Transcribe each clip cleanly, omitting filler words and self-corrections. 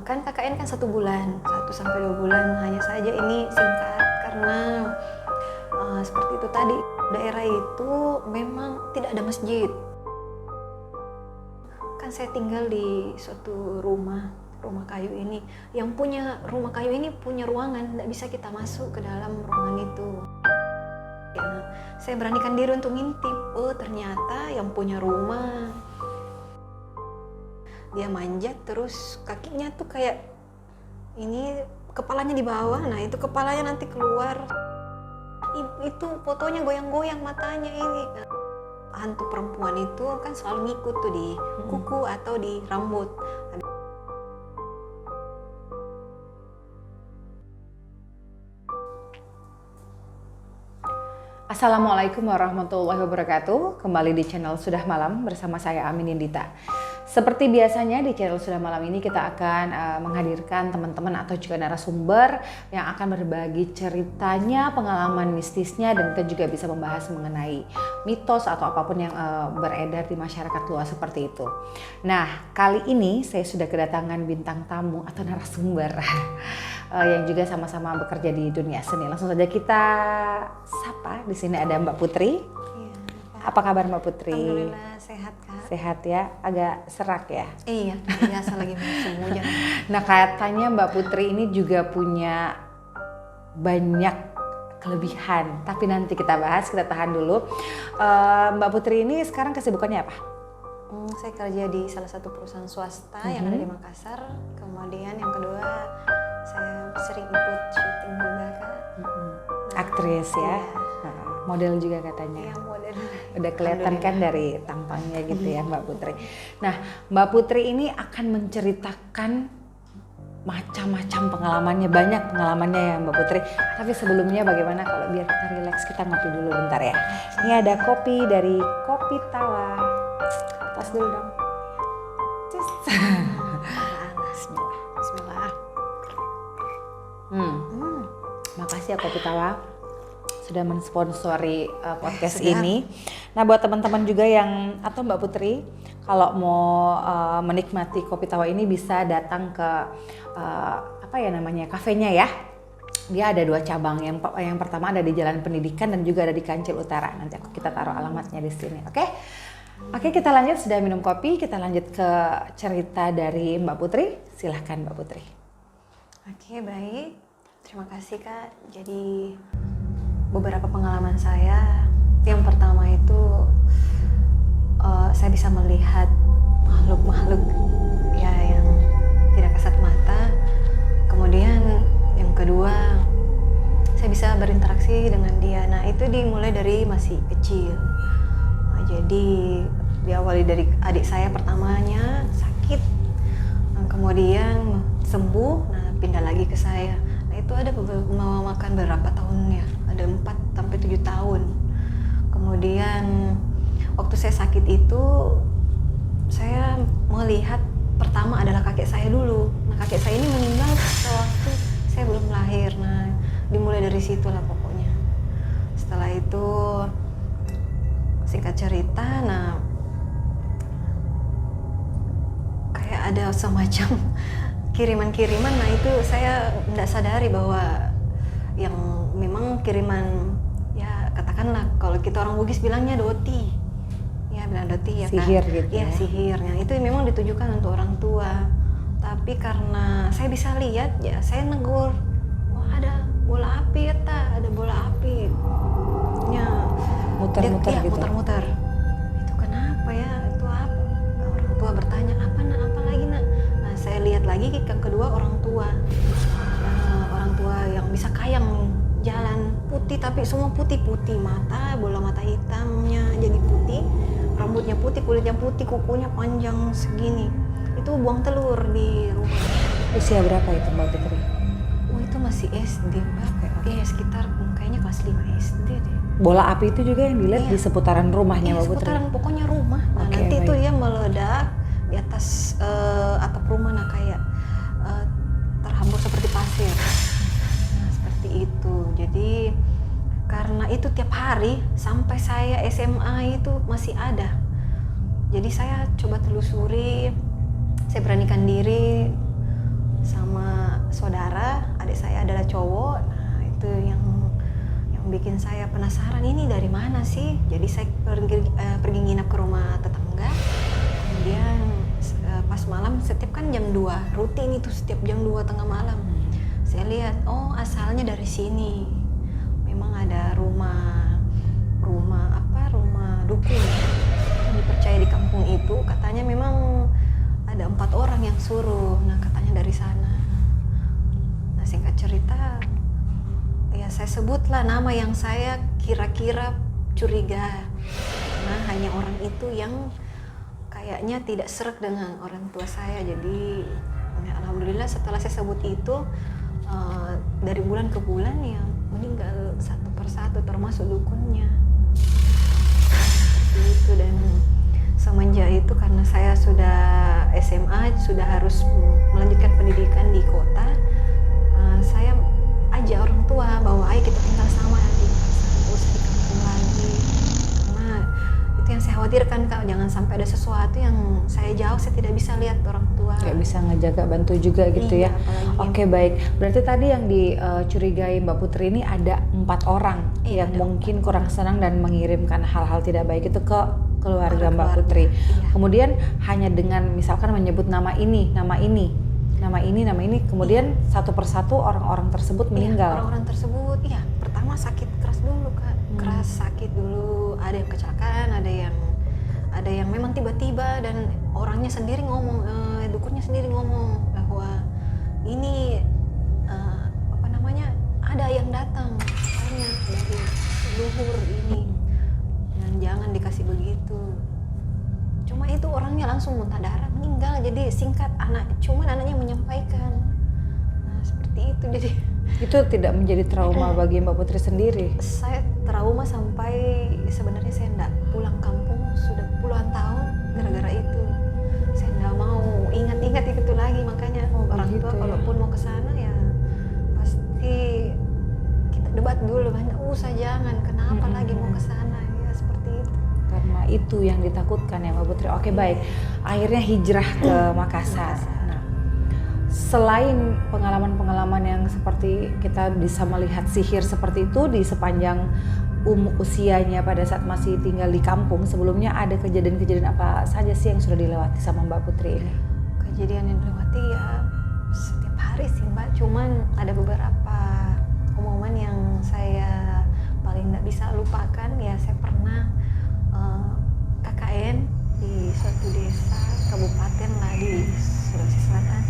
Kan KKN kan 1 bulan, 1 sampai 2 bulan. Hanya saja ini singkat karena seperti itu tadi, daerah itu memang tidak ada masjid. Kan saya tinggal di suatu rumah kayu ini. Yang punya rumah kayu ini punya ruangan, tidak bisa kita masuk ke dalam ruangan itu. Ya, saya beranikan diri untuk ngintip. Oh, ternyata yang punya rumah dia manjat, terus kakinya tuh kayak ini, kepalanya di bawah. Nah, itu kepalanya nanti keluar. Itu fotonya goyang-goyang matanya ini. Hantu perempuan itu kan selalu ngikut tuh di kuku atau di rambut. Assalamualaikum warahmatullahi wabarakatuh. Kembali di channel Sudah Malam bersama saya Amin Indita. Seperti biasanya di channel Sudah Malam ini kita akan menghadirkan teman-teman atau juga narasumber yang akan berbagi ceritanya, pengalaman mistisnya, dan kita juga bisa membahas mengenai mitos atau apapun yang beredar di masyarakat luas seperti itu. Nah, kali ini saya sudah kedatangan bintang tamu atau narasumber yang juga sama-sama bekerja di dunia seni. Langsung saja kita sapa. Di sini ada Mbak Putri. Iya, apa kabar Mbak Putri? Alhamdulillah sehat, Kak. Sehat ya, agak serak ya. Iya, biasa lagi musim hujan. Nah, katanya Mbak Putri ini juga punya banyak kelebihan, tapi nanti kita bahas, kita tahan dulu. Mbak Putri ini sekarang kesibukannya apa? Saya kerja di salah satu perusahaan swasta yang ada di Makassar. Kemudian yang kedua, saya sering ikut syuting juga, Kak. Aktris ya, Iya. model juga katanya. Iya, model. Udah kelihatan kan dari tampangnya gitu ya Mbak Putri. Nah, Mbak Putri ini akan menceritakan macam-macam pengalamannya, banyak pengalamannya ya Mbak Putri. Tapi sebelumnya bagaimana kalau biar kita relax, kita ngopi dulu bentar ya. Ini ada kopi dari Kopi Tawa. Tas dulu dong. Cus. Bismillah. Bismillah. Makasih ya Kopi Tawa sudah mensponsori podcast Sudah. ini. Nah, buat teman-teman juga yang atau Mbak Putri kalau mau menikmati Kopi Tawa ini bisa datang ke apa ya namanya, kafenya ya. Dia ada 2 cabang. Yang pertama ada di Jalan Pendidikan dan juga ada di Kancil Utara. Nanti kita taruh alamatnya di sini. Oke, kita lanjut. Sudah minum kopi, kita lanjut ke cerita dari Mbak Putri. Silahkan Mbak Putri. Oke, baik. Terima kasih, Kak. Jadi beberapa pengalaman saya. Yang pertama itu saya bisa melihat makhluk-makhluk ya yang tidak kasat mata. Kemudian yang kedua, saya bisa berinteraksi dengan dia. Nah, itu dimulai dari masih kecil. Jadi diawali dari adik saya pertamanya sakit, kemudian sembuh, nah pindah lagi ke saya. Nah, itu ada memakan berapa tahun ya, ada 4-7 tahun. Kemudian waktu saya sakit itu, saya melihat pertama adalah kakek saya dulu. Nah, kakek saya ini meninggal waktu saya belum lahir. Nah, dimulai dari situ lah pokoknya. Setelah itu singkat cerita, nah kayak ada semacam kiriman-kiriman. Nah, itu saya tidak sadari bahwa yang memang kiriman, ya katakanlah kalau kita orang Bugis bilangnya doti, ya bilang doti ya, Sihir Kak. gitu Ya, ya. sihirnya itu memang ditujukan untuk orang tua. Tapi karena saya bisa lihat, ya saya negur, wah ada bola api ya, ada bola api. Ya, Muter-muter dia, gitu. muter-muter. Itu kenapa ya? Itu apa? Orang tua bertanya, apa nak? Apa lagi nak? Nah, saya lihat lagi yang kedua, orang tua. Orang tua yang bisa kayang jalan putih, tapi semua putih-putih, mata, bola mata hitamnya jadi putih, rambutnya putih, kulitnya putih, kukunya panjang segini. Itu buang telur di rumah. Usia berapa itu Mbak Putri? Oh, itu masih SD, Mbak. Iya, sekitar kayaknya kelas 5 SD deh. Bola api itu juga yang dilihat Iya. di seputaran rumahnya Mbak Putri? Seputaran pokoknya rumah. Nah, Oke, nanti itu baik. dia meledak di atas atap rumah, nah kayak terhambur seperti pasir. Nah, seperti itu. Jadi karena itu tiap hari sampai saya SMA itu masih ada. Jadi saya coba telusuri, saya beranikan diri, bikin saya penasaran ini dari mana sih. Jadi saya pergi nginap ke rumah tetangga. Kemudian pas malam setiap kan jam 2 rutin itu setiap jam 2 tengah malam. Saya lihat oh asalnya dari sini. Memang ada rumah dukun yang dipercaya di kampung itu, katanya memang ada 4 orang yang suruh. Nah katanya dari sana. Nah singkat cerita ya saya sebutlah nama yang saya kira-kira curiga, karena hanya orang itu yang kayaknya tidak serak dengan orang tua saya. Jadi ya, alhamdulillah setelah saya sebut itu dari bulan ke bulan ya meninggal satu persatu termasuk dukunnya. Seperti itu. Dan semenjak itu karena saya sudah SMA, sudah harus melanjutkan pendidikan di kota, saya ajak orang tua bahwa ayo kita tinggal sama di usah di kampung lagi, karena itu yang saya khawatirkan Kak, jangan sampai ada sesuatu yang saya jauh saya tidak bisa lihat orang tua, nggak bisa ngejaga bantu juga gitu ya. Oke baik, berarti tadi yang dicurigai Mbak Putri ini ada 4 orang yang mungkin kurang senang dan mengirimkan hal-hal tidak baik itu ke keluarga Mbak Putri. Kemudian hanya dengan misalkan menyebut nama ini, kemudian satu persatu orang-orang tersebut meninggal. Orang-orang tersebut, pertama sakit keras dulu Kak, keras sakit dulu, ada yang kecelakaan, ada yang memang tiba-tiba dan orangnya sendiri ngomong, dukunnya sendiri ngomong bahwa ini ada yang datang katanya dari luhur ini dan jangan dikasih begitu. Cuma itu orangnya langsung muntah darah meninggal. Jadi singkat cuman anaknya menyampaikan. Nah seperti itu jadi. Itu tidak menjadi trauma bagi Mbak Putri sendiri? Saya trauma sampai sebenarnya saya enggak pulang kampung sudah puluhan tahun gara-gara itu. Saya enggak mau ingat-ingat itu lagi, makanya orang tua kalaupun mau ke sana ya pasti kita debat dulu, enggak usah jangan, kenapa lagi mau ke sana ya seperti itu. Karena itu yang ditakutkan ya Mbak Putri. Oke baik, akhirnya hijrah ke Makassar. Nah, selain pengalaman-pengalaman yang seperti kita bisa melihat sihir seperti itu di sepanjang usianya pada saat masih tinggal di kampung, sebelumnya ada kejadian-kejadian apa saja sih yang sudah dilewati sama Mbak Putri ini? Kejadian yang dilewati ya setiap hari sih Mbak, cuman ada beberapa momen yang saya paling nggak bisa lupakan. Ya saya pernah KKN di suatu desa kabupaten lah di Sulawesi Selatan,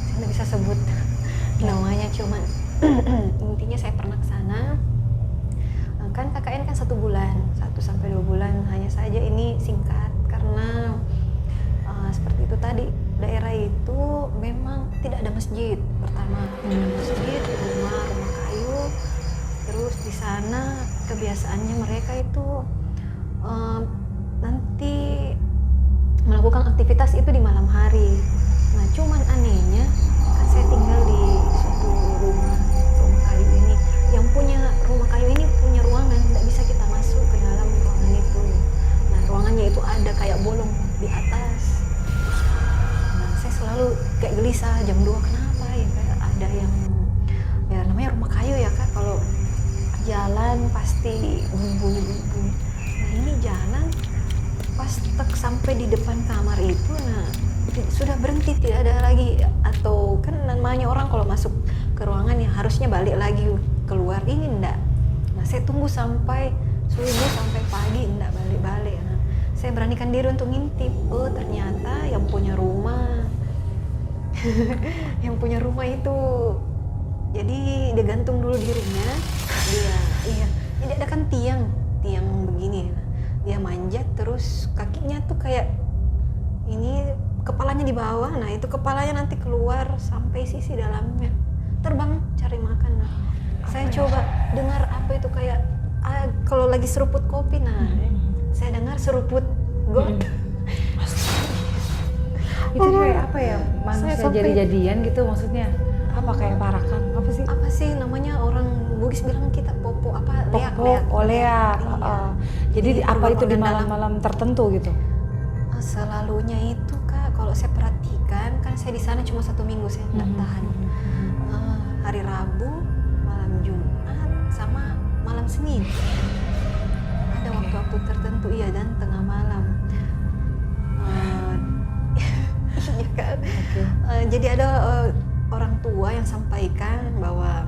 saya nggak bisa sebut namanya, cuman intinya saya pernah ke sana. Kan KKN kan 1 bulan, 1 sampai 2 bulan, hanya saja ini singkat karena seperti itu tadi, daerah itu memang tidak ada masjid. Pertama tidak ada masjid, rumah kayu. Terus di sana kebiasaannya mereka itu nanti melakukan aktivitas itu di malam hari. Nah cuman anehnya kan saya tinggal di suatu rumah kayu ini. Yang punya rumah kayu ini punya ruangan, tidak bisa kita masuk ke dalam ruangan itu. Nah ruangannya itu ada kayak bolong di atas. Nah saya selalu kayak gelisah jam 2 kenapa ya, kayak ada yang ya namanya rumah kayu ya Kak, kalau jalan pasti bunyi. Nah ini jalan pas sampai di depan kamar itu, nah sudah berhenti, tidak ada lagi. Atau kan namanya orang kalau masuk ke ruangan ya harusnya balik lagi keluar, ini enggak. Nah saya tunggu sampai subuh sampai pagi enggak balik-balik. Nah saya beranikan diri untuk ngintip, oh ternyata yang punya rumah yang punya rumah itu jadi dia gantung dulu dirinya, jadi ada kan tiang begini, dia manjat terus kakinya tuh kayak ini, kepalanya di bawah. Nah itu kepalanya nanti keluar sampai sisi dalamnya, terbang cari makan. Nah saya coba dengar apa itu kayak kalau lagi seruput kopi, nah saya dengar seruput got. Itu kayak apa ya, manusia jadi-jadian gitu maksudnya? Apa kayak parakan? Apa sih namanya, orang Bugis bilang kita popo apa, leak. Jadi apa itu di malam-malam tertentu gitu? Selalunya itu Kak, kalau saya perhatikan kan saya di sana cuma 1 minggu, saya nggak tahan. Hari Rabu, malam Jumat, sama malam Senin. Ada waktu-waktu tertentu iya, dan tengah malam. Iya kan. Jadi ada orang tua yang sampaikan bahwa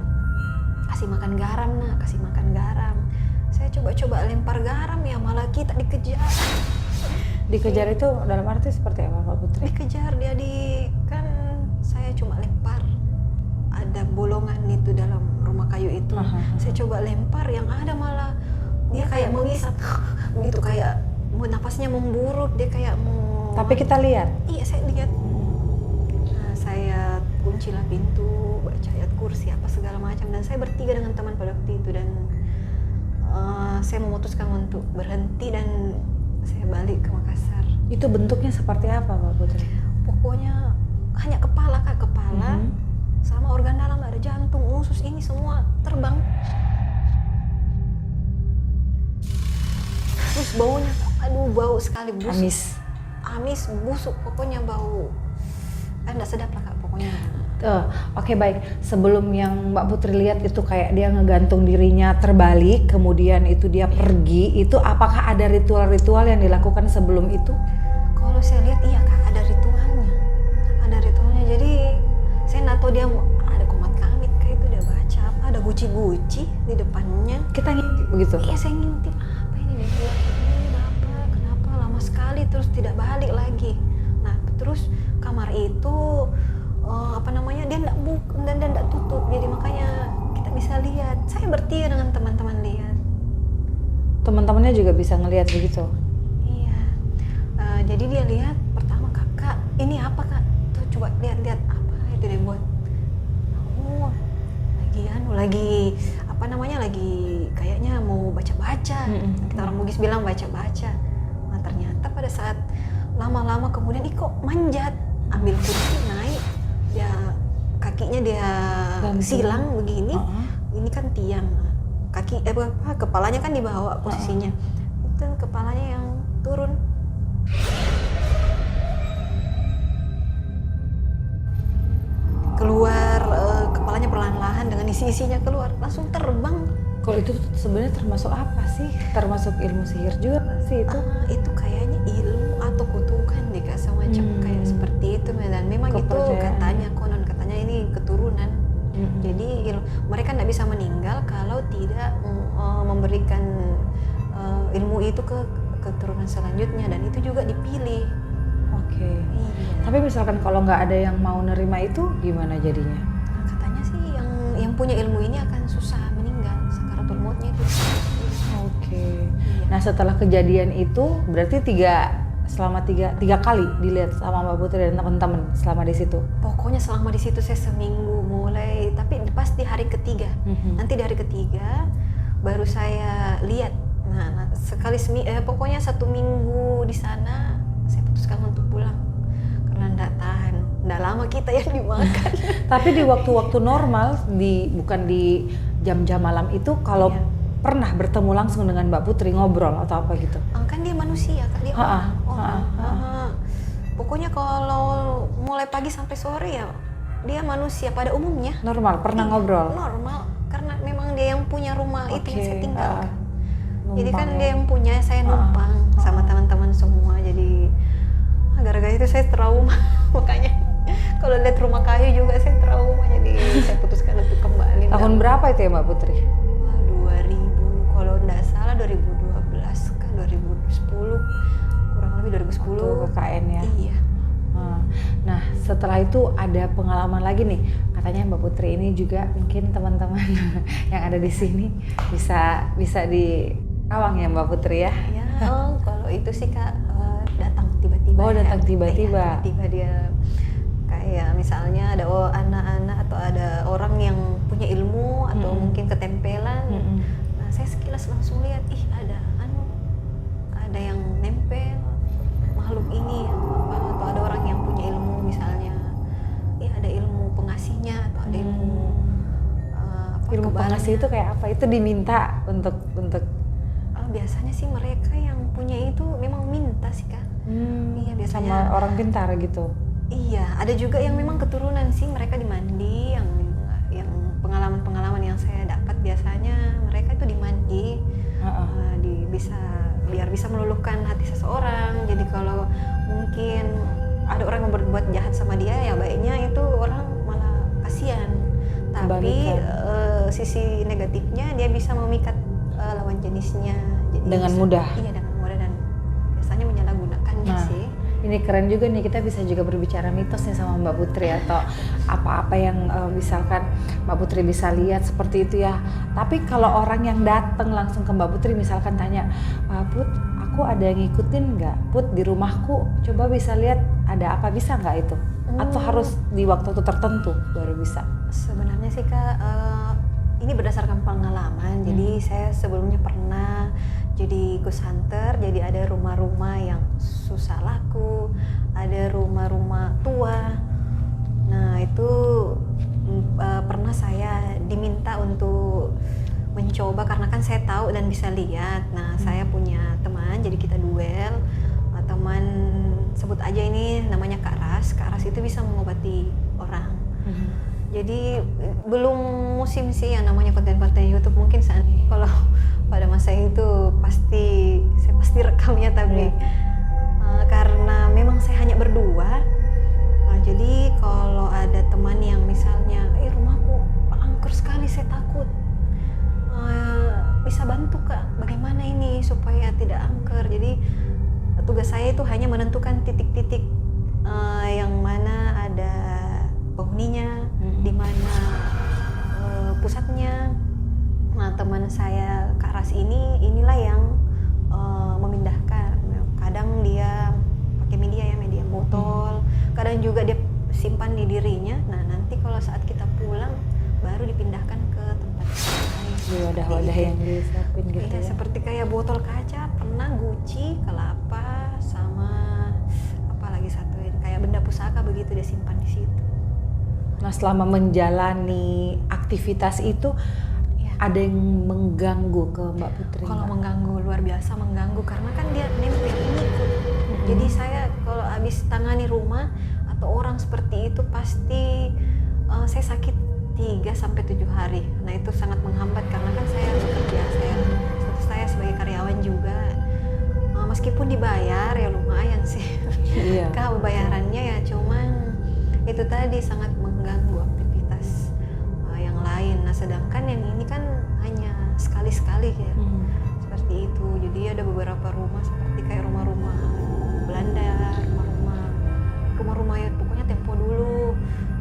kasih makan garam nak, kasih makan garam. Saya coba-coba lempar garam ya malah kita dikejar. Dikejar itu dalam arti seperti apa Mbak Putri? Dikejar dia kan saya cuma lempar. Ada bolongan itu dalam rumah kayu itu. Saya coba lempar, yang ada malah dia kayak mengisap begitu, kayak napasnya memburuk, dia kayak mau. Tapi kita lihat? Iya, saya lihat. Nah, saya kuncilah pintu, baca ayat kursi apa segala macam, dan saya bertiga dengan teman pada waktu itu, dan saya memutuskan untuk berhenti dan saya balik ke Makassar. Itu bentuknya seperti apa Mbak Putri? Pokoknya hanya kepala Kak, kepala sama organ dalam, ada jantung, usus, ini semua terbang. Terus baunya, aduh bau sekali, busuk. Amis, busuk, pokoknya bau. Enggak sedap lah Kak, pokoknya. Oke, baik. Sebelum yang Mbak Putri lihat itu kayak dia ngegantung dirinya terbalik, kemudian itu dia pergi, itu apakah ada ritual-ritual yang dilakukan sebelum itu? Kalau saya lihat iya Kak, ada ritualnya. Ada ritualnya, jadi saya nggak tahu dia ada komat kamit kayak itu, dia baca apa, ada guci-guci di depannya. Kita ngintip begitu? Iya, saya ngintip, apa ini dia? Ini Bapak, kenapa lama sekali terus tidak balik lagi? Nah, terus kamar itu dia enggak buka dan enggak tutup, jadi makanya kita bisa lihat. Saya bertiga dengan teman-teman lihat. Teman-temannya juga bisa ngelihat begitu? Iya. Jadi dia lihat pertama, Kakak, ini apa Kak? Tuh coba lihat-lihat apa itu dia buat. Oh, lagi lagi kayaknya mau baca-baca. Kita orang Bugis bilang baca-baca. Nah, ternyata pada saat lama-lama kemudian kok manjat, ambil kursi naik, dia kakinya dia silang begini. Ini kan tiang, kepalanya kan di bawah posisinya. Itu kepalanya yang turun. Keluar, kepalanya perlahan-lahan dengan isi-isinya keluar, langsung terbang. Kalau itu sebenarnya termasuk apa sih? Termasuk ilmu sihir juga sih itu? Itu kayaknya ilmu atau kutukan deh Kak, semacam kayak seperti itu. Dan memang itu konon katanya ini keturunan. Jadi mereka tidak bisa meninggal kalau tidak memberikan ilmu itu ke keturunan selanjutnya, dan itu juga dipilih. Oke. Iya. Tapi misalkan kalau nggak ada yang mau nerima itu gimana jadinya? Nah, katanya sih yang punya ilmu ini akan susah meninggal, sakaratul mautnya itu. Oke. Iya. Nah, setelah kejadian itu berarti selama tiga kali dilihat sama Mbak Putri dan teman-teman selama di situ? Pokoknya selama di situ saya seminggu mulai, tapi pas di hari ketiga. Nanti di hari ketiga baru saya lihat. Nah pokoknya 1 minggu di sana saya putuskan untuk pulang karena nggak tahan. Nggak lama kita yang dimakan. Tapi di waktu-waktu normal, bukan di jam-jam malam itu, kalau pernah bertemu langsung dengan Mbak Putri ngobrol atau apa gitu? Kan dia manusia Kak, dia orang. Pokoknya kalau mulai pagi sampai sore ya dia manusia pada umumnya. Normal, pernah ngobrol? Normal, karena memang dia yang punya rumah itu yang saya tinggal. Jadi kan dia yang punya, saya numpang sama teman-teman semua. Jadi gara-gara itu saya trauma. Makanya kalau lihat rumah kayu juga saya trauma. Jadi saya putuskan untuk kembali. Tahun berapa itu ya Mbak Putri? 2000, kalau nggak salah 2012 kan, 2010, kurang lebih 2010. Waktu KKN ya? Iya. Nah, setelah itu ada pengalaman lagi nih. Katanya Mbak Putri ini juga mungkin teman-teman yang ada di sini bisa diawang ya Mbak Putri ya? Ya, kalau itu sih Kak, datang tiba-tiba. Oh, datang tiba-tiba. Tiba-tiba dia kayak misalnya ada anak-anak atau ada orang yang punya ilmu atau mungkin ketempelan. Nah, saya sekilas langsung lihat, ada yang nempel makhluk ini atau ada orang yang punya ilmu, misalnya ada ilmu pengasihnya atau ada ilmu ilmu pengasih itu kayak apa? Itu diminta untuk biasanya sih mereka yang punya itu memang minta sih Kak. Iya, biasanya sama orang pintar gitu. Iya, ada juga yang memang keturunan sih, mereka dimandi, yang pengalaman-pengalaman yang saya dapat biasanya mereka itu dimandi. biar bisa meluluhkan hati seseorang. Jadi kalau mungkin ada orang yang berbuat jahat sama dia, ya baiknya itu orang malah kasihan. Tapi sisi negatifnya dia bisa memikat lawan jenisnya. Jadi dengan bisa, mudah. Iya, dengan mudah, dan biasanya menyalahgunakannya sih. Ini keren juga nih, kita bisa juga berbicara mitos nih sama Mbak Putri atau apa-apa yang misalkan Mbak Putri bisa lihat seperti itu ya. Tapi kalau orang yang datang langsung ke Mbak Putri misalkan tanya, Put, aku ada yang ngikutin nggak? Put, di rumahku coba bisa lihat ada apa, bisa nggak itu? Atau harus di waktu tertentu baru bisa? Sebenarnya sih Kak, ini berdasarkan pengalaman. Jadi saya sebelumnya pernah jadi ghost hunter. Jadi ada rumah-rumah yang susah laku, ada rumah-rumah tua. Nah itu pernah saya diminta untuk mencoba karena kan saya tahu dan bisa lihat. Nah saya punya teman, jadi kita duel. Teman sebut aja ini namanya Kak Ras. Kak Ras itu bisa mengobati orang. Jadi belum musim sih yang namanya konten-konten YouTube. Mungkin saat kalau pada masa itu saya pasti rekamnya, tapi karena memang saya hanya berdua. Jadi kalau ada teman yang misalnya, rumahku angker sekali, saya takut, bisa bantu Kak, bagaimana ini supaya tidak angker. Jadi tugas saya itu hanya menentukan titik-titik yang mana ada penghuninya, di mana pusatnya. Nah teman saya Kak Ras inilah yang memindahkan. Kadang dia pakai media botol, kadang juga dia simpan di dirinya. Nah nanti kalau saat kita pulang baru dipindahkan ke tempat lain. Di wadah-wadah yang disiapin gitu ya. Seperti kayak botol kaca, pernah guci, kelapa, sama apa lagi satu kayak benda pusaka begitu dia simpan di situ. Nah selama menjalani aktivitas itu ada yang mengganggu ke Mbak Putri? Kalau mengganggu, luar biasa mengganggu, karena kan dia nempel ngikut. Jadi saya kalau habis tangani rumah atau orang seperti itu pasti saya sakit 3-7 hari. Nah itu sangat menghambat karena kan saya bekerja, saya sebagai karyawan juga. Meskipun dibayar ya lumayan sih. Iya. Kalau bayarannya ya cuman itu tadi sangat mengganggu aktivitas yang lain. Nah sedangkan yang ini kan hanya sekali-sekali ya. Seperti itu. Jadi ada beberapa rumah seperti kayak rumah-rumah Belanda, rumah-rumah ya pokoknya tempo dulu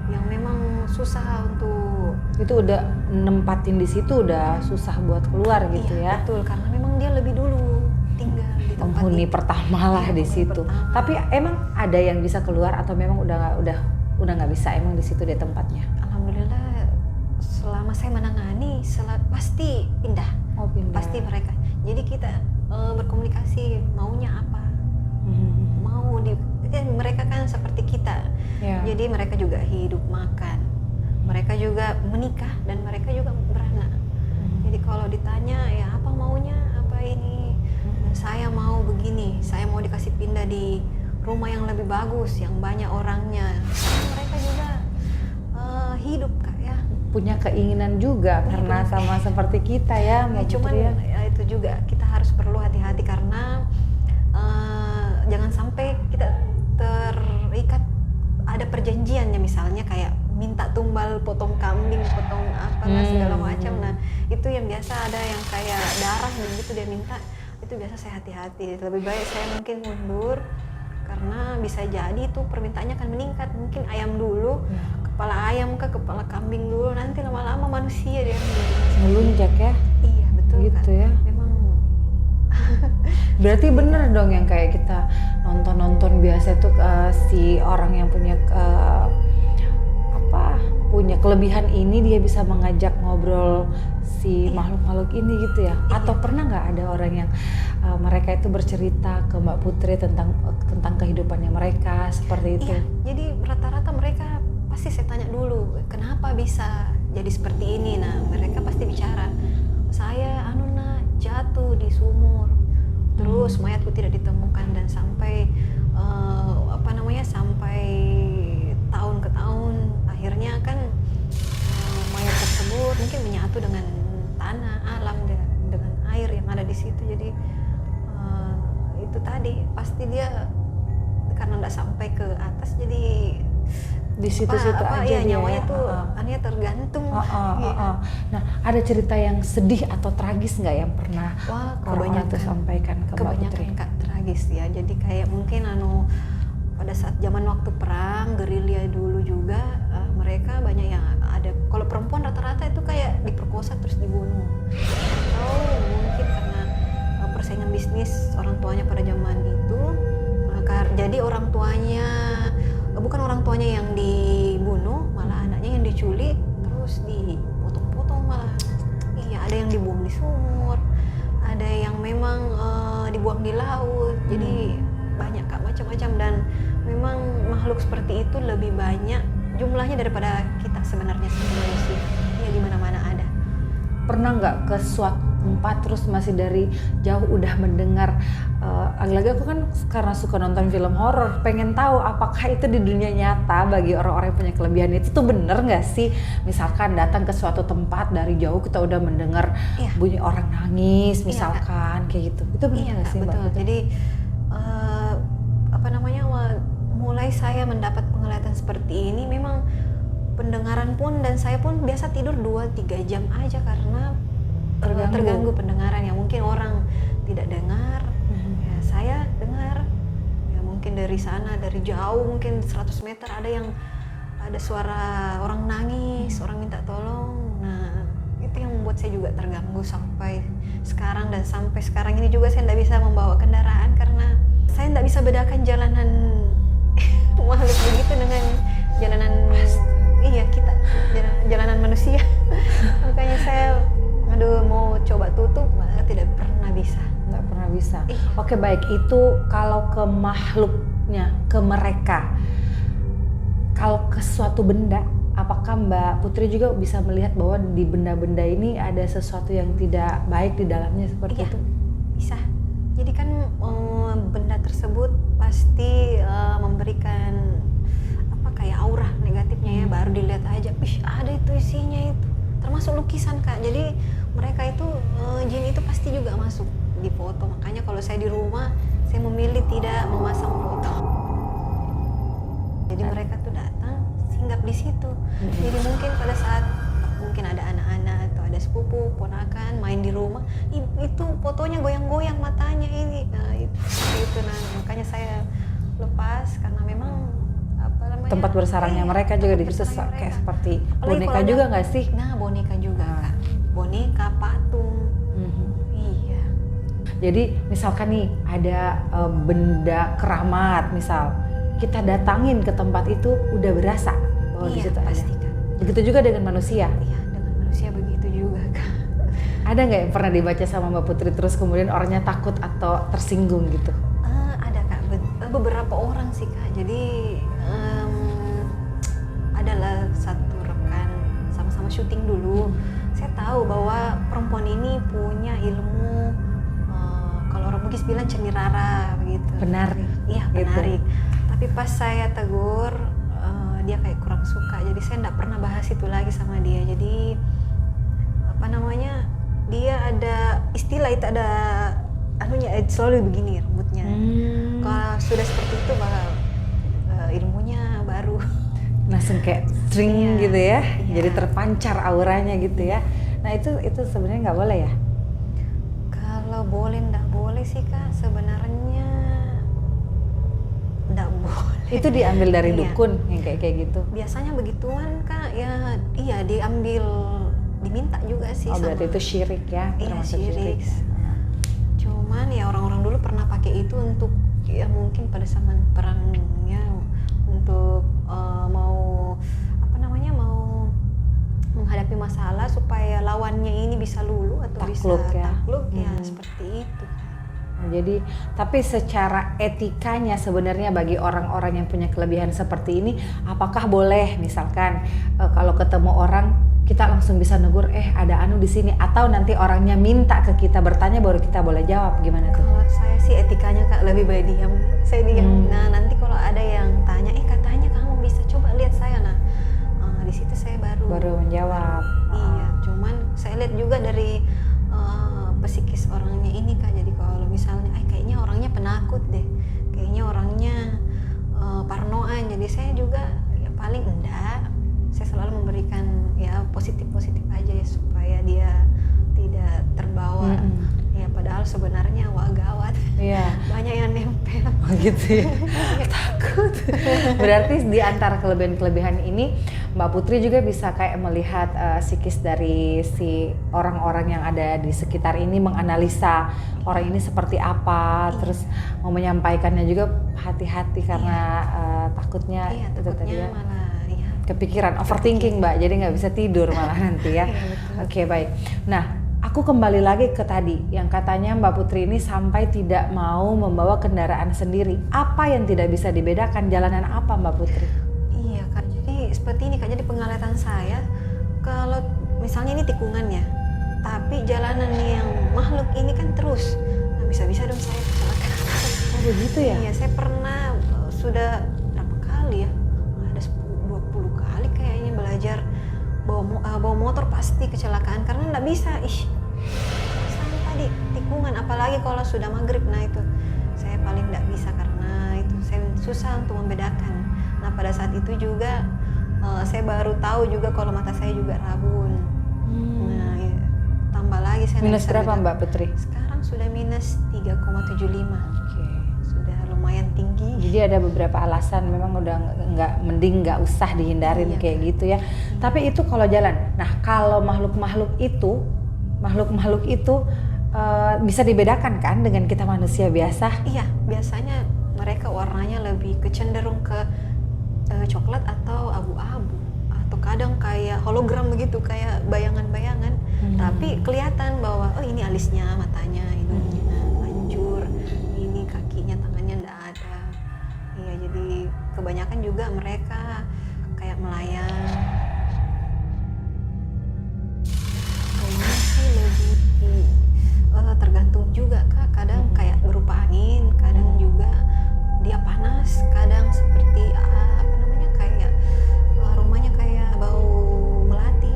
yang memang susah untuk itu udah nempatin di situ udah susah buat keluar gitu iya, ya. Betul, karena memang dia lebih dulu tinggal di tempat penghuni itu. pertama lah di situ. Pertama. Tapi emang ada yang bisa keluar atau memang udah nggak bisa emang di situ dia tempatnya? Alhamdulillah selama saya menangani pasti pindah. Oh, pindah. Pasti mereka. Jadi kita berkomunikasi maunya apa. Mereka kan seperti kita. Yeah. Jadi mereka juga hidup makan. Mereka juga menikah dan mereka juga beranak. Jadi kalau ditanya ya apa maunya, apa ini, saya mau begini, saya mau dikasih pindah di rumah yang lebih bagus, yang banyak orangnya. Mereka juga hidup Kak ya. Punya keinginan juga karena sama seperti kita ya Mbak Cuman Putri ya. Itu juga kita harus perlu hati-hati karena jangan sampai kita terikat ada perjanjiannya, misalnya kayak minta tumbal potong kambing, potong apalah segala macam. Nah itu yang biasa ada yang kayak darah begitu dia minta, itu biasa saya hati-hati. Lebih baik saya mungkin mundur karena bisa jadi itu permintaannya akan meningkat. Mungkin ayam dulu, kepala ayam ke kepala kambing dulu, nanti lama-lama manusia dia melunjak ya. Iya betul gitu kan? Ya. Memang berarti bener dong yang kayak kita nonton biasa tuh si orang yang punya punya kelebihan ini dia bisa mengajak ngobrol si makhluk-makhluk ini gitu ya. Atau pernah nggak ada orang yang mereka itu bercerita ke Mbak Putri tentang kehidupannya mereka seperti itu? Iya, jadi rata-rata mereka pasti saya tanya dulu kenapa bisa jadi seperti ini. Nah mereka pasti bicara, saya jatuh di sumur, terus mayatku tidak ditemukan dan sampai sampai tahun ke tahun akhirnya kan mayat tersebut mungkin menyatu dengan tanah, alam, dengan air yang ada di situ. Jadi itu tadi pasti dia karena nggak sampai ke atas jadi Di situ-situ aja ya dia nyawanya ya. tuh anehnya tergantung. Gitu. Nah, ada cerita yang sedih atau tragis nggak yang pernah Wah, orang-orang itu sampaikan ke Mbak Putri? kebanyakan Kak tragis ya. Jadi kayak mungkin pada saat zaman waktu perang gerilya dulu juga mereka banyak yang ada, kalau perempuan rata-rata itu kayak diperkosa terus dibunuh. Atau mungkin karena persaingan bisnis orang tuanya pada zaman itu, jadi orang tuanya bukan orang tuanya yang dibunuh, malah anaknya yang diculik terus dipotong-potong malah. Iya, ada yang dibuang di sumur, ada yang memang dibuang di laut. Jadi banyak Kak, macam-macam, dan memang makhluk seperti itu lebih banyak jumlahnya daripada kita sebenarnya sebagai manusia. Ya di mana-mana ada. Pernah nggak ke suatu tempat terus masih dari jauh udah mendengar, lagi-lagi aku kan karena suka nonton film horor, pengen tahu apakah itu di dunia nyata bagi orang-orang yang punya kelebihan itu tuh bener nggak sih? Misalkan datang ke suatu tempat dari jauh kita udah mendengar bunyi orang nangis misalkan, kayak gitu, itu bener nggak sih Mbak? Betul. Jadi mulai saya mendapat penglihatan seperti ini, memang pendengaran pun, dan saya pun biasa tidur 2-3 jam aja karena terganggu pendengaran. Ya mungkin orang tidak dengar, ya saya dengar. Ya mungkin dari sana, dari jauh, mungkin 100 meter ada suara orang nangis, orang minta tolong. Nah, itu yang membuat saya juga terganggu sampai sekarang, dan sampai sekarang ini juga saya tidak bisa membawa kendaraan karena saya tidak bisa bedakan jalanan makhluk begitu dengan jalanan jalanan manusia. Makanya saya mau coba tutup, tidak pernah bisa. Nggak pernah bisa. Oke, baik, itu kalau ke makhluknya, ke mereka. Kalau ke suatu benda, apakah Mbak Putri juga bisa melihat bahwa di benda-benda ini ada sesuatu yang tidak baik di dalamnya seperti itu? Bisa. Jadi kan benda tersebut pasti memberikan kayak aura negatifnya ya, baru dilihat aja, ada itu isinya itu. Termasuk lukisan Kak. Jadi mereka itu jin itu pasti juga masuk di foto. Makanya kalau saya di rumah, saya memilih tidak memasang foto. Jadi mereka tuh datang singgap di situ. Jadi mungkin pada saat mungkin ada anak-anak atau ada sepupu, ponakan main di rumah, itu fotonya goyang-goyang matanya ini. Nah, itu makanya saya lepas karena memang tempat bersarangnya mereka juga di situ kayak seperti boneka juga nggak sih? Nah, boneka juga Kak. Boneka, patung. Iya. Jadi misalkan nih ada benda keramat, misal kita datangin ke tempat itu udah berasa bahwa di situ ada. Begitu juga dengan manusia. Iya, dengan manusia begitu juga Kak. Ada nggak yang pernah dibaca sama Mbak Putri terus kemudian orangnya takut atau tersinggung gitu? Ada Kak, beberapa orang sih Kak. Jadi adalah satu rekan sama-sama syuting dulu. Saya tahu bahwa perempuan ini punya ilmu, kalau orang Bugis bilang cenirara begitu. Penarik. Iya, penarik. Gitu. Tapi pas saya tegur, dia kayak kurang suka. Jadi saya enggak pernah bahas itu lagi sama dia. Jadi dia ada istilah, itu ada selalu begini rambutnya. Kalau sudah seperti itu bakal ilmunya baru. Langsung kayak string gitu ya, jadi terpancar auranya gitu ya. Nah itu sebenarnya nggak boleh ya? Kalau boleh nggak boleh sih Kak, sebenarnya nggak boleh. Itu diambil dari dukun yang kayak gitu? Biasanya begituan Kak, iya diminta juga sih. Berarti itu syirik ya? Iya, syirik. Cuman ya orang-orang dulu pernah pakai itu untuk mungkin pada zaman perangnya untuk mau menghadapi masalah supaya lawannya ini bisa luluh atau takluk ya seperti itu. Nah, jadi tapi secara etikanya sebenarnya bagi orang-orang yang punya kelebihan seperti ini, apakah boleh misalkan kalau ketemu orang kita langsung bisa negur ada di sini, atau nanti orangnya minta ke kita bertanya baru kita boleh jawab, gimana tuh? Kalau saya sih etikanya Kak lebih baik diam. Saya diam. Nah, nanti kalau ada yang tanya katanya kamu bisa coba lihat saya, di situ saya baru menjawab. Iya, cuman saya lihat juga dari psikis orangnya ini Kak. Jadi kalau misalnya kayaknya orangnya penakut deh, kayaknya orangnya parnoan, jadi saya juga ya paling enggak, saya selalu memberikan ya positif aja ya supaya dia tidak terbawa. Ya padahal sebenarnya wah gawat. Iya. Banyak yang nempel. Oh gitu ya. Takut. Berarti di antara kelebihan-kelebihan ini Mbak Putri juga bisa kayak melihat psikis dari si orang-orang yang ada di sekitar ini, menganalisa orang ini seperti apa, terus mau menyampaikannya juga hati-hati karena takutnya Iya, itu tadi takutnya ya. malah ya. Kepikiran, overthinking Mbak, jadi nggak bisa tidur malah nanti ya. Iya, betul. Oke, baik. Nah, aku kembali lagi ke tadi yang katanya Mbak Putri ini sampai tidak mau membawa kendaraan sendiri. Apa yang tidak bisa dibedakan? Jalanan apa Mbak Putri? Iya Kak, jadi seperti ini Kak, jadi penglihatan saya kalau misalnya ini tikungan ya, tapi jalanan yang makhluk ini kan terus, nah bisa-bisa dong saya kecelakaan. Oh begitu ya? Iya, saya pernah sudah berapa kali ya, ada 10-20 kali kayaknya belajar bawa motor pasti kecelakaan karena nggak bisa, sampai tadi tikungan, apalagi kalau sudah maghrib, nah itu saya paling nggak bisa karena itu saya susah untuk membedakan. Nah pada saat itu juga saya baru tahu juga kalau mata saya juga rabun. Nah ya, tambah lagi saya nggak Minus bisa berapa bedakan. Mbak Putri? Sekarang sudah minus 3,75. Oke. Sudah lumayan tinggi. Jadi ada beberapa alasan memang udah mending nggak usah dihindarin Iya. kayak gitu ya. Tapi itu kalau jalan. Nah kalau makhluk-makhluk itu bisa dibedakan kan dengan kita manusia biasa? Iya, biasanya mereka warnanya lebih kecenderung ke coklat atau abu-abu, atau kadang kayak hologram begitu, kayak bayangan-bayangan. Tapi kelihatan bahwa oh ini alisnya, matanya, hidungnya hancur, ini kakinya, tangannya ndak ada. Iya, jadi kebanyakan juga mereka kayak melayang. Kayaknya sih lebih tergantung juga Kak, kadang kayak berupa angin, kadang juga dia panas, kadang seperti apa namanya kayak rumahnya kayak bau melati,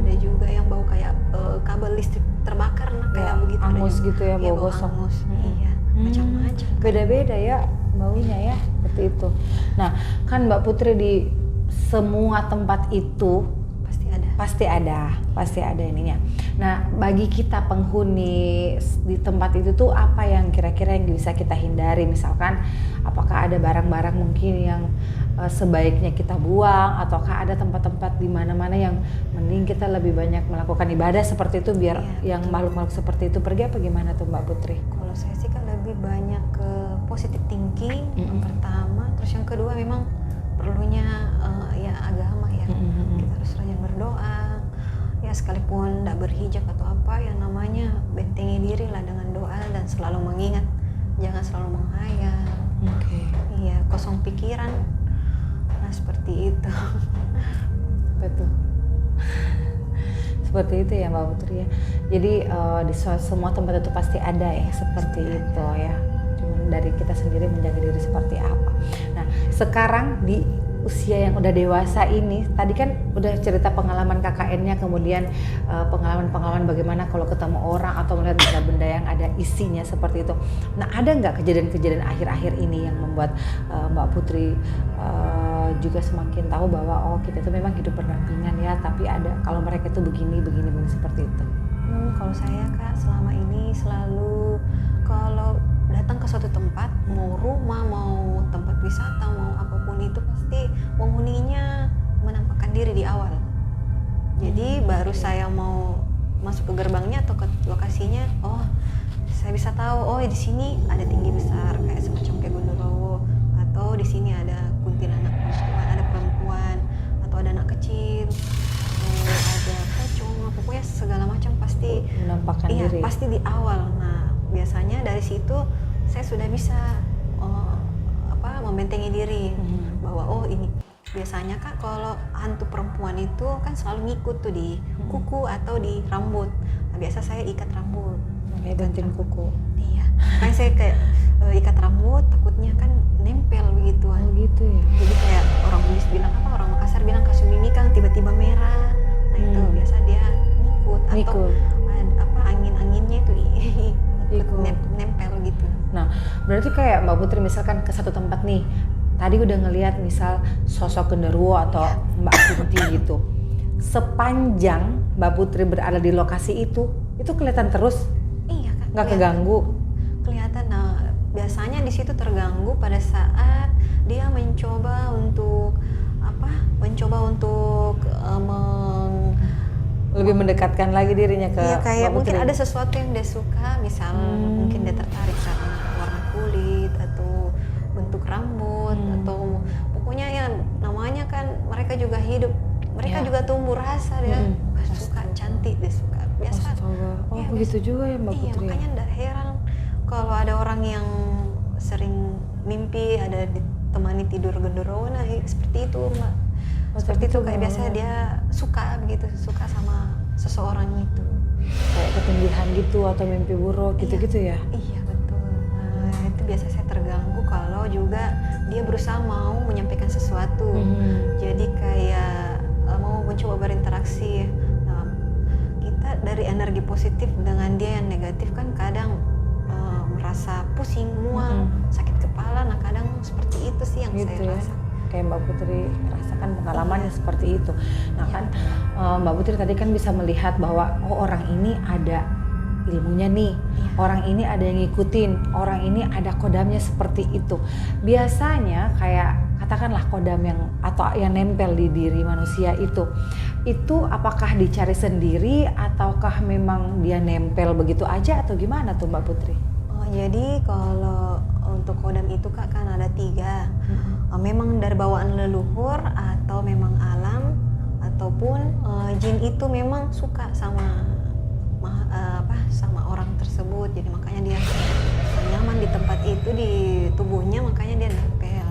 ada juga yang bau kayak kabel listrik terbakar, nah kayak Ya, begitu. angus ada juga. gitu ya, Iya, bau bau gosong. angus. Iya, macam-macam. Beda-beda ya baunya ya, seperti itu. Nah kan Mbak Putri di semua tempat itu pasti ada ininya. Nah bagi kita penghuni di tempat itu tuh apa yang kira-kira yang bisa kita hindari? Misalkan apakah ada barang-barang mungkin yang sebaiknya kita buang, ataukah ada tempat-tempat di mana-mana yang mending kita lebih banyak melakukan ibadah seperti itu biar yang makhluk-makhluk seperti itu pergi, apa gimana tuh Mbak Putri? Kalau saya sih kan lebih banyak ke positive thinking yang pertama, terus yang kedua memang perlunya ya agama ya. Kita harus rajin berdoa ya, sekalipun tidak berhijab atau apa, yang namanya bentengi diri lah dengan doa dan selalu mengingat, jangan selalu menghayal. Iya, kosong pikiran. Nah seperti itu. Betul. Seperti itu ya Mbak Putri ya. Jadi di semua tempat itu pasti ada ya seperti itu ya. Cuman dari kita sendiri menjaga diri seperti apa. Nah sekarang di usia yang udah dewasa ini, tadi kan udah cerita pengalaman KKN-nya, kemudian pengalaman-pengalaman bagaimana kalau ketemu orang atau melihat benda-benda yang ada isinya seperti itu. Nah ada nggak kejadian-kejadian akhir-akhir ini yang membuat Mbak Putri juga semakin tahu bahwa oh kita itu memang hidup berdampingan ya, tapi ada kalau mereka itu begini seperti itu? Kalau saya Kak selama ini selalu kalau datang ke suatu tempat, mau rumah, mau tempat wisata, mau apapun itu, pasti penghuninya menampakkan diri di awal. Jadi baru saya mau masuk ke gerbangnya atau ke lokasinya, oh saya bisa tahu, oh di sini ada tinggi besar kayak semacam kayak Gondorowo, atau di sini ada kuntilanak perempuan, ada perempuan, atau ada anak kecil, ada pocong, pokoknya segala macam pasti Menampakkan diri. pasti di awal. Nah biasanya dari situ saya sudah bisa membentengi diri bahwa oh ini biasanya Kak kalau hantu perempuan itu kan selalu ngikut tuh di kuku atau di rambut. Nah, biasa saya ikat rambut. Benting kuku. Iya. Kan saya kayak ikat rambut, takutnya kan nempel begitu. Oh gitu ya. Jadi kayak orang Bugis bilang apa, orang Makassar bilang kasur ini kan tiba-tiba merah. Nah itu biasa dia ngikut. Atau angin-anginnya itu Berarti kayak Mbak Putri misalkan ke satu tempat nih, tadi udah ngelihat misal sosok genderuwo atau Mbak Kunti gitu. Sepanjang Mbak Putri berada di lokasi itu kelihatan terus, Iya Kak. nggak kelihatan. keganggu. Kelihatan. Nah, biasanya di situ terganggu pada saat dia mencoba untuk Lebih mendekatkan lagi dirinya ke iya, kayak Mbak mungkin Putri. ada sesuatu yang dia suka, misal mungkin dia tertarik karena warna kulit atau bentuk rambut atau pokoknya ya namanya kan mereka juga hidup, mereka Ya. juga tumbuh rasa dia suka cantik, dia suka biasa. Astaga. Oh Iya, begitu juga ya Mbak Iya, Putri. makanya nggak heran kalau ada orang yang sering mimpi ada ditemani tidur genderuwo, nah seperti itu Mbak. Seperti itu kayak biasa dia suka begitu, suka sama seseorang itu. Kayak ketindihan gitu atau mimpi buruk gitu-gitu ya. Iya betul. Nah, itu biasa saya terganggu kalau juga dia berusaha mau menyampaikan sesuatu. Jadi kayak mau mencoba berinteraksi. Nah, kita dari energi positif dengan dia yang negatif kan kadang merasa pusing, mual, sakit kepala. Nah kadang seperti itu sih yang Gitu saya ya. rasa. Kayak Mbak Putri rasakan pengalamannya seperti itu. Nah kan Mbak Putri tadi kan bisa melihat bahwa orang ini ada ilmunya nih, orang ini ada yang ngikutin, orang ini ada kodamnya seperti itu. Biasanya kayak katakanlah kodam yang atau yang nempel di diri manusia itu apakah dicari sendiri ataukah memang dia nempel begitu aja atau gimana tuh Mbak Putri? Jadi kalau untuk kodam itu Kak kan ada 3. Memang dari bawaan leluhur atau memang alam ataupun jin itu memang suka sama sama orang tersebut. Jadi makanya dia nyaman di tempat itu, di tubuhnya, makanya dia nempel.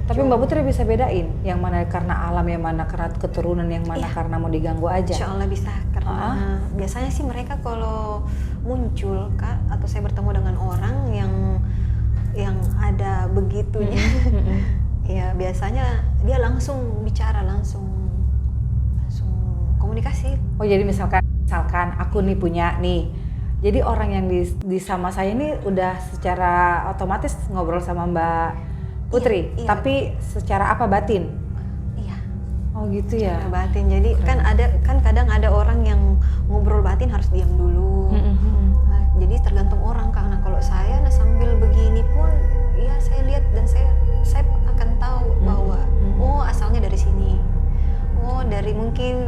Tapi Mbak Putri bisa bedain yang mana karena alam, yang mana karena keturunan, yang mana karena mau diganggu aja? Insya Allah bisa, karena biasanya sih mereka kalau muncul Kak atau saya bertemu dengan orang yang ada begitunya ya biasanya dia langsung bicara, langsung komunikasi. Oh jadi misalkan aku nih punya nih, jadi orang yang di sama saya ini udah secara otomatis ngobrol sama Mbak Putri, iya. tapi secara apa, batin? Iya. Oh gitu ya. Secara batin. Jadi kan kadang ada orang yang ngobrol batin harus diam dulu. Nah, jadi tergantung orang Kak. Nah kalau saya sambil begini pun ya saya lihat dan saya akan tahu bahwa oh asalnya dari sini. Oh dari mungkin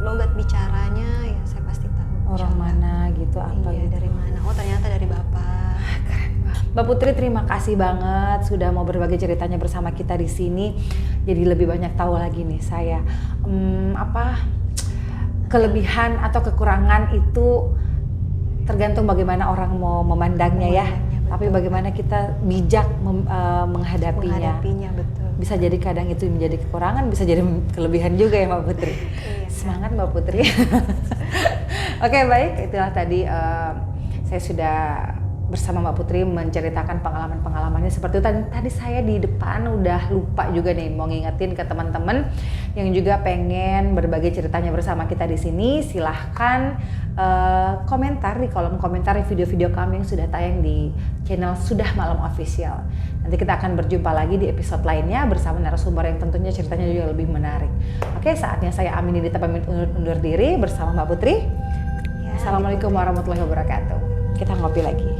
logat bicaranya ya saya pasti tahu. Orang mana gitu, apa iya, gitu. dari mana? Oh ternyata dari Bapak. Keren banget. Mbak Putri terima kasih banget sudah mau berbagi ceritanya bersama kita di sini. Jadi lebih banyak tahu lagi nih saya kelebihan atau kekurangan itu tergantung bagaimana orang mau memandangnya ya. Tapi bagaimana kita bijak menghadapinya. Betul. Bisa jadi kadang itu menjadi kekurangan, bisa jadi kelebihan juga ya Mbak Putri. Iya. Semangat Mbak Putri. Oke baik, itulah tadi saya sudah bersama Mbak Putri menceritakan pengalaman-pengalamannya seperti itu. Tadi saya di depan udah lupa juga nih mau ngingetin ke teman-teman yang juga pengen berbagi ceritanya bersama kita di sini. Silahkan komentar di kolom komentar video-video kami yang sudah tayang di channel Sudah Malam Official. Nanti kita akan berjumpa lagi di episode lainnya bersama narasumber yang tentunya ceritanya juga lebih menarik. Oke, saatnya saya Amin Nindita pamit undur diri bersama Mbak Putri. Ya, Assalamualaikum warahmatullahi wabarakatuh. Kita ngopi lagi.